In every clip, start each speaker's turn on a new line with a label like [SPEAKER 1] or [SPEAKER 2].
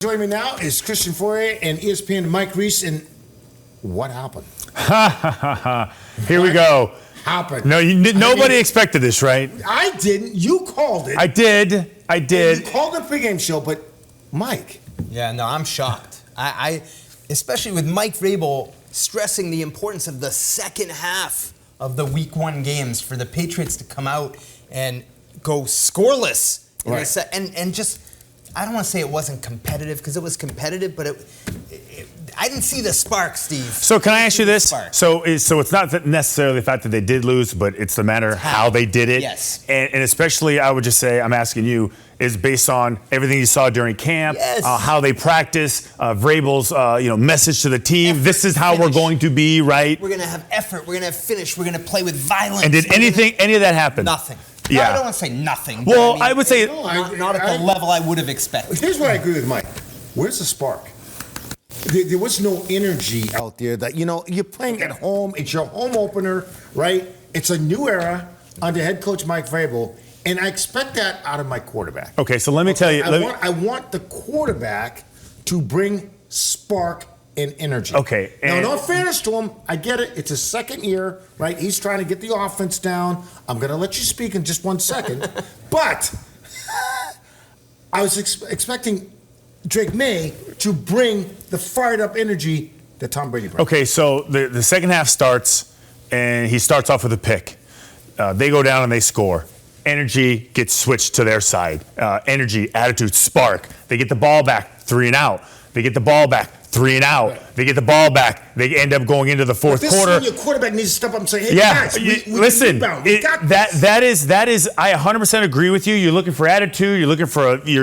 [SPEAKER 1] Joining me now is Christian Fauria and ESPN Mike Reiss. And what happened?
[SPEAKER 2] Here we go.
[SPEAKER 1] Happened?
[SPEAKER 2] No, nobody expected this, right?
[SPEAKER 1] I didn't. You called it.
[SPEAKER 2] I did.
[SPEAKER 1] You called the pregame show, but Mike.
[SPEAKER 3] Yeah, no, I'm shocked. I especially with Mike Vrabel stressing the importance of the second half of the Week 1 games for the Patriots to come out and go scoreless.
[SPEAKER 1] Right.
[SPEAKER 3] And just, I don't want to say it wasn't competitive, because it was competitive, but I didn't see the spark, Steve.
[SPEAKER 2] So can I ask you this? So it's not necessarily the fact that they did lose, but it's the matter how they did it.
[SPEAKER 3] Yes.
[SPEAKER 2] And especially, I would just say, I'm asking you, is based on everything you saw during camp,
[SPEAKER 3] yes.
[SPEAKER 2] How they practice, Vrabel's message to the team.
[SPEAKER 3] Effort,
[SPEAKER 2] this is how
[SPEAKER 3] finish.
[SPEAKER 2] we're going to be, right?
[SPEAKER 3] We're going to have effort. We're going to have finish. We're going to play with violence.
[SPEAKER 2] And did any of that happen?
[SPEAKER 3] Nothing.
[SPEAKER 2] Yeah.
[SPEAKER 3] No, I don't want to say nothing.
[SPEAKER 2] Well, I would say
[SPEAKER 3] not at the level I would have expected.
[SPEAKER 1] Here's where I agree with Mike. Where's the spark? There was no energy out there that, you're playing at home. It's your home opener, right? It's a new era under head coach Mike Vrabel, and I expect that out of my quarterback.
[SPEAKER 2] Okay, so let me tell you.
[SPEAKER 1] I want the quarterback to bring spark and energy.
[SPEAKER 2] Okay.
[SPEAKER 1] Now, in all fairness to him, I get it. It's his second year, right? He's trying to get the offense down. I'm going to let you speak in just 1 second. But I was expecting Drake Maye to bring the fired up energy that Tom Brady brings.
[SPEAKER 2] Okay, so the second half starts, and he starts off with a pick. They go down and they score. Energy gets switched to their side. Energy, attitude, spark. They get the ball back, 3 and out. They get the ball back, 3 and out. Right. They get the ball back. They end up going into the fourth quarter.
[SPEAKER 1] This is when your quarterback needs to step up and say, "Hey, guys,
[SPEAKER 2] listen,
[SPEAKER 1] we got this."
[SPEAKER 2] that is. I 100% agree with you. You're looking for attitude. You're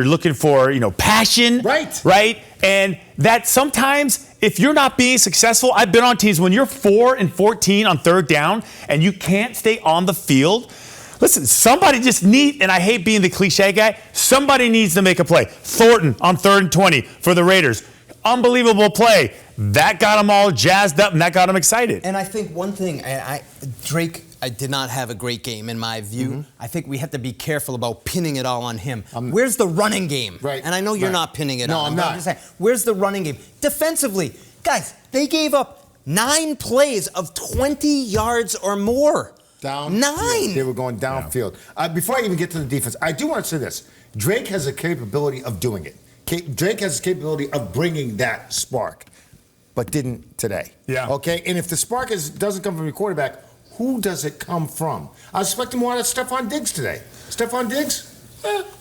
[SPEAKER 2] looking for passion.
[SPEAKER 1] Right.
[SPEAKER 2] And that sometimes, if you're not being successful, I've been on teams when you're 4 and 14 on third down and you can't stay on the field. Listen, somebody just and I hate being the cliche guy, somebody needs to make a play. Thornton on 3rd and 20 for the Raiders. Unbelievable play. That got them all jazzed up and that got them excited.
[SPEAKER 3] And I think one thing, Drake did not have a great game in my view. Mm-hmm. I think we have to be careful about pinning it all on him. Where's the running game?
[SPEAKER 1] Right.
[SPEAKER 3] And I know you're not pinning it
[SPEAKER 1] on him.
[SPEAKER 3] No, I'm
[SPEAKER 1] not.
[SPEAKER 3] I'm just saying, where's the running game? Defensively, guys, they gave up 9 plays of 20 yards or more.
[SPEAKER 1] Down
[SPEAKER 3] 9.
[SPEAKER 1] They were going downfield. Before I even get to the defense, I do want to say this. Drake has a capability of doing it. Drake has the capability of bringing that spark, but didn't today.
[SPEAKER 2] Yeah.
[SPEAKER 1] Okay? And if the spark doesn't come from your quarterback, who does it come from? I was expecting more out of Stephon Diggs today. Stephon Diggs?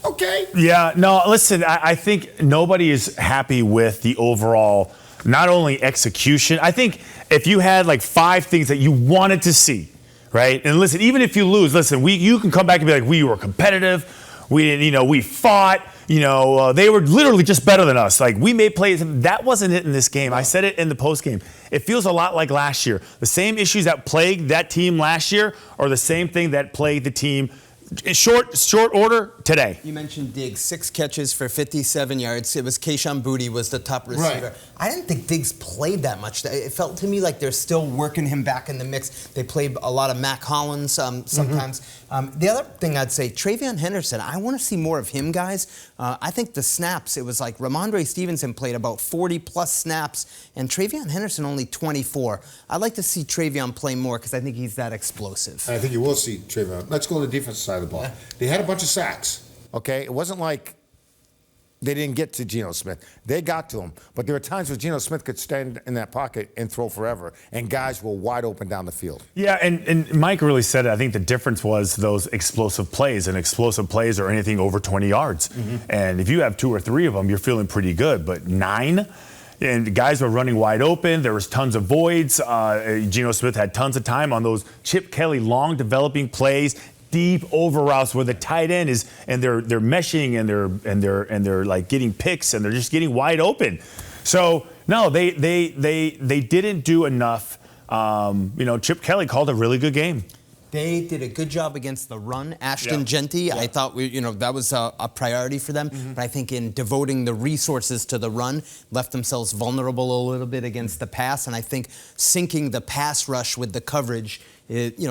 [SPEAKER 1] Okay.
[SPEAKER 2] Yeah, no, listen, I think nobody is happy with the overall, not only execution. I think if you had like 5 things that you wanted to see, right? And listen, even if you lose, you can come back and be like, we were competitive. We didn't, we fought. They were literally just better than us. Like, we made plays. That wasn't it in this game. I said it in the post game. It feels a lot like last year. The same issues that plagued that team last year are the same thing that plagued the team in short order today.
[SPEAKER 3] You mentioned Diggs, 6 catches for 57 yards. It was Kayshon Boutte was the top receiver.
[SPEAKER 1] Right.
[SPEAKER 3] I didn't think Diggs played that much. It felt to me like they're still working him back in the mix. They played a lot of Mac Hollins sometimes. Mm-hmm. The other thing I'd say, Travion Henderson, I want to see more of him, guys. I think the snaps, it was like Ramondre Stevenson played about 40-plus snaps, and Travion Henderson only 24. I'd like to see Travion play more because I think he's that explosive.
[SPEAKER 1] I think you will see Travion. Let's go to the defensive side of the ball. Yeah. They had a bunch of sacks, okay? It wasn't like they didn't get to Geno Smith. They got to him. But there were times where Geno Smith could stand in that pocket and throw forever, and guys were wide open down the field.
[SPEAKER 2] Yeah, and Mike really said it. I think the difference was those explosive plays, and explosive plays are anything over 20 yards. Mm-hmm. And if you have 2 or 3 of them, you're feeling pretty good. But 9? And the guys were running wide open. There was tons of voids. Geno Smith had tons of time on those Chip Kelly long developing plays, deep over routes where the tight end is, and they're meshing and they're like getting picks and they're just getting wide open. So no, they didn't do enough. Chip Kelly called a really good game.
[SPEAKER 3] They did a good job against the run. Ashton Jeanty, I thought that was a priority for them. Mm-hmm. But I think in devoting the resources to the run, left themselves vulnerable a little bit against the pass. And I think syncing the pass rush with the coverage,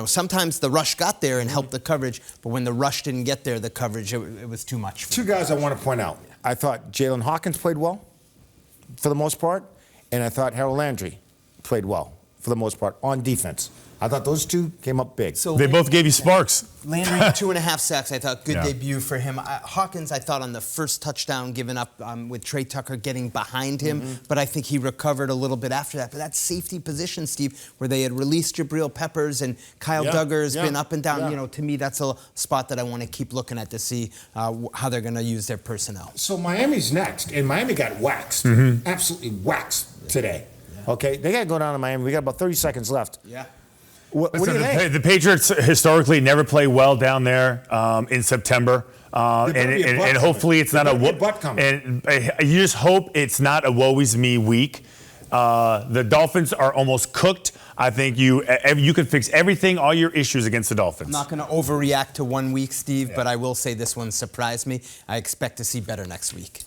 [SPEAKER 3] sometimes the rush got there and helped the coverage, but when the rush didn't get there, the coverage, it was too much.
[SPEAKER 1] 2 guys I want to point out. I thought Jalen Hawkins played well. for the most part, and I thought Harold Landry played well for the most part on defense. I thought those two came up big.
[SPEAKER 3] So
[SPEAKER 2] They both gave you sparks.
[SPEAKER 3] Landry, 2.5 sacks. I thought good
[SPEAKER 2] Yeah.
[SPEAKER 3] debut for him. Hawkins, I thought on the first touchdown given up with Trey Tucker getting behind him, but I think he recovered a little bit after that. But that safety position, Steve, where they had released Jabril Peppers and Kyle Duggar has been up and down.
[SPEAKER 1] Yeah.
[SPEAKER 3] You know, to me, that's a spot that I want to keep looking at to see how they're going to use their personnel.
[SPEAKER 1] So Miami's next, and Miami got waxed, absolutely waxed today. Okay, they got to go down to Miami. We got about 30 seconds left.
[SPEAKER 3] Yeah.
[SPEAKER 1] What do you
[SPEAKER 2] Listen,
[SPEAKER 1] think?
[SPEAKER 2] the Patriots historically never play well down there in September. And hopefully it's not a
[SPEAKER 1] butt coming.
[SPEAKER 2] and you just hope it's not a woe is me week. The Dolphins are almost cooked. I think you can fix everything, all your issues against the Dolphins.
[SPEAKER 3] I'm not going to overreact to 1 week, Steve, but I will say this one surprised me. I expect to see better next week.